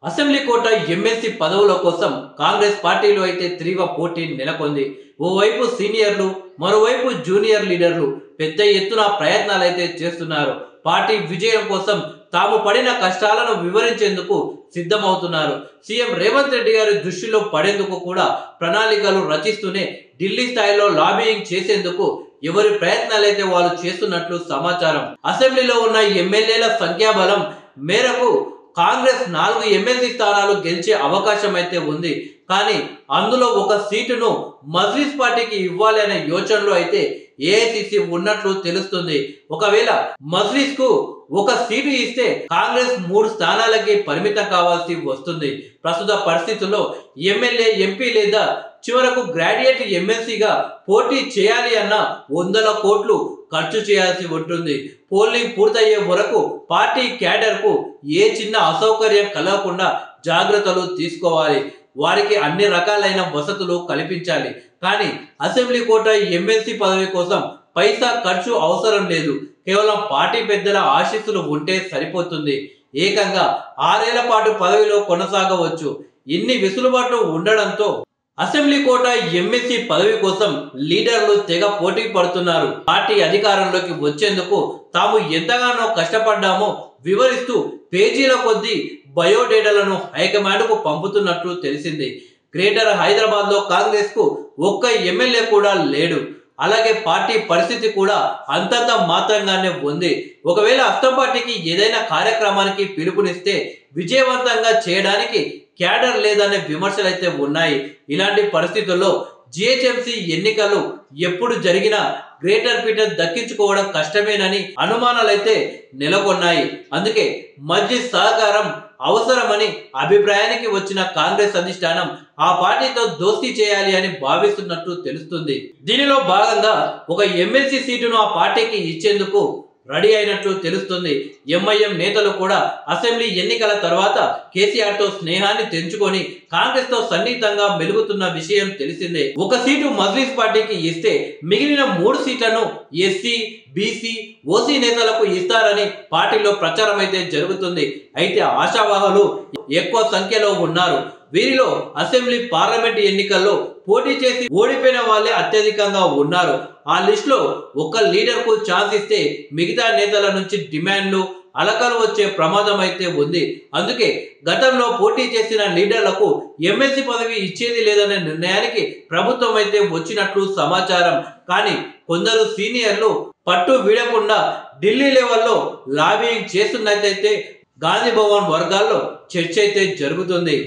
Assembly కోట MLC పదవుల కోసం కాంగ్రెస్ పార్టీలో అయితే తీవ్ర పోటీ నెలకొంది. ఓవైపు సీనియర్లు, మరోవైపు జూనియర్ లీడర్లు పెద్ద ఎత్తున ప్రయత్నాలైతే చేస్తున్నారు. పార్టీ విజయం కోసం తాము పడిన కష్టాలను వివరించేందుకు సిద్ధమవుతున్నారు. సీఎం రేవంత్ రెడ్డి గారి దృష్టిలో పడేందుకు కూడా ప్రణాళికలు రచిస్తూనే ఢిల్లీ స్థాయిలో లాబియింగ్ చేసేందుకు ఎవరి ప్రయత్నాలైతే వాళ్ళు చేస్తున్నట్లు సమాచారం. అసెంబ్లీలో ఉన్న ఎమ్మెల్యేల సంఖ్యాబలం మేరకు కాంగ్రెస్ 4 ఎమ్మెల్సీ స్థానాలు గెలిచే అవకాశం అయితే ఉంది. కానీ అందులో ఒక సీటును మజ్లిస్ పార్టీకి ఇవ్వాలి అనే యోచనలో అయితే ఏఐసిసి ఉన్నట్లు తెలుస్తుంది. ఒకవేళ మజ్లిస్ కు ఒక సీటు ఇస్తే కాంగ్రెస్ 3 స్థానాలకి పరిమితం కావాల్సి వస్తుంది. ప్రస్తుత పరిస్థితుల్లో ఎమ్మెల్యే, ఎంపీ లేదా చివరకు గ్రాడ్యుయేట్ ఎమ్మెల్సీగా పోటీ చేయాలి అన్న వందల కోట్లు ఖర్చు చేయాల్సి ఉంటుంది. పోలింగ్ పూర్తయ్యే వరకు పార్టీ క్యాడర్ కు ఏ చిన్న అసౌకర్యం కలగకుండా జాగ్రత్తలు తీసుకోవాలి. వారికి అన్ని రకాలైన వసతులు కల్పించాలి. కానీ అసెంబ్లీ కోట ఎమ్మెల్సీ పదవి కోసం పైసా ఖర్చు అవసరం లేదు. కేవలం పార్టీ పెద్దల ఆశీస్సులు ఉంటే సరిపోతుంది. ఏకంగా 6 ఏళ్ల పాటు పదవిలో కొనసాగవచ్చు. ఇన్ని వెసులుబాట్లు ఉండడంతో అసెంబ్లీ కోట ఎమ్మెల్సీ పదవి కోసం లీడర్లు తెగ పోటీ పడుతున్నారు. పార్టీ అధికారంలోకి వచ్చేందుకు తాము ఎంతగానో కష్టపడ్డామో వివరిస్తూ పేజీల కొద్దీ బయోడేటాలను హైకమాండ్ కు పంపుతున్నట్లు తెలిసింది. గ్రేటర్ హైదరాబాద్ లో కాంగ్రెస్ కు ఒక్క ఎమ్మెల్యే కూడా లేడు. అలాగే పార్టీ పరిస్థితి కూడా అంతంత మాత్రంగానే ఉంది. ఒకవేళ అస్తం పార్టీకి ఏదైనా కార్యక్రమానికి పిలుపునిస్తే విజయవంతంగా చేయడానికి క్యాడర్ లేదనే విమర్శలు అయితే ఉన్నాయి. ఇలాంటి పరిస్థితుల్లో జిహెచ్ఎంసీ ఎన్నికలు ఎప్పుడు జరిగినా గ్రేటర్ పీటర్ దక్కించుకోవడం కష్టమేనని అనుమానాలైతే నెలకొన్నాయి. అందుకే మజ్లిస్ సహకారం అవసరమని అభిప్రాయానికి వచ్చిన కాంగ్రెస్ అధిష్టానం ఆ పార్టీతో దోస్తీ చేయాలి అని భావిస్తున్నట్టు తెలుస్తుంది. దీనిలో భాగంగా ఒక ఎమ్మెల్సీ సీటును ఆ పార్టీకి ఇచ్చేందుకు రెడీ అయినట్లు తెలుస్తుంది. ఎంఐఎం నేతలు కూడా అసెంబ్లీ ఎన్నికల తర్వాత కేసీఆర్ తో స్నేహాన్ని తెంచుకొని కాంగ్రెస్ తో సన్నిహితంగా మెలుగుతున్న విషయం తెలిసిందే. ఒక సీటు మజ్లిస్ పార్టీకి ఇస్తే మిగిలిన 3 సీట్లను ఎస్సీ, బీసీ, ఓసీ నేతలకు ఇస్తారని పార్టీలో ప్రచారం అయితే జరుగుతుంది. అయితే ఆశావాహులు ఎక్కువ సంఖ్యలో ఉన్నారు. వీరిలో అసెంబ్లీ, పార్లమెంట్ ఎన్నికల్లో పోటీ చేసి ఓడిపోయిన వాళ్ళే అత్యధికంగా ఉన్నారు. ఆ లిస్ట్ లో ఒక లీడర్ కు ఛాన్స్ ఇస్తే మిగతా నేతల నుంచి డిమాండ్లు, అలకలు వచ్చే ప్రమాదం అయితే ఉంది. అందుకే గతంలో పోటీ చేసిన లీడర్లకు ఎమ్మెల్సీ పదవి ఇచ్చేది లేదనే నిర్ణయానికి ప్రభుత్వం అయితే వచ్చినట్లు సమాచారం. కానీ కొందరు సీనియర్లు పట్టు వీడకుండా ఢిల్లీ లెవెల్లో లాబింగ్ చేస్తున్నట్టయితే గాంధీ భవన్ వర్గాల్లో చర్చ అయితే జరుగుతుంది.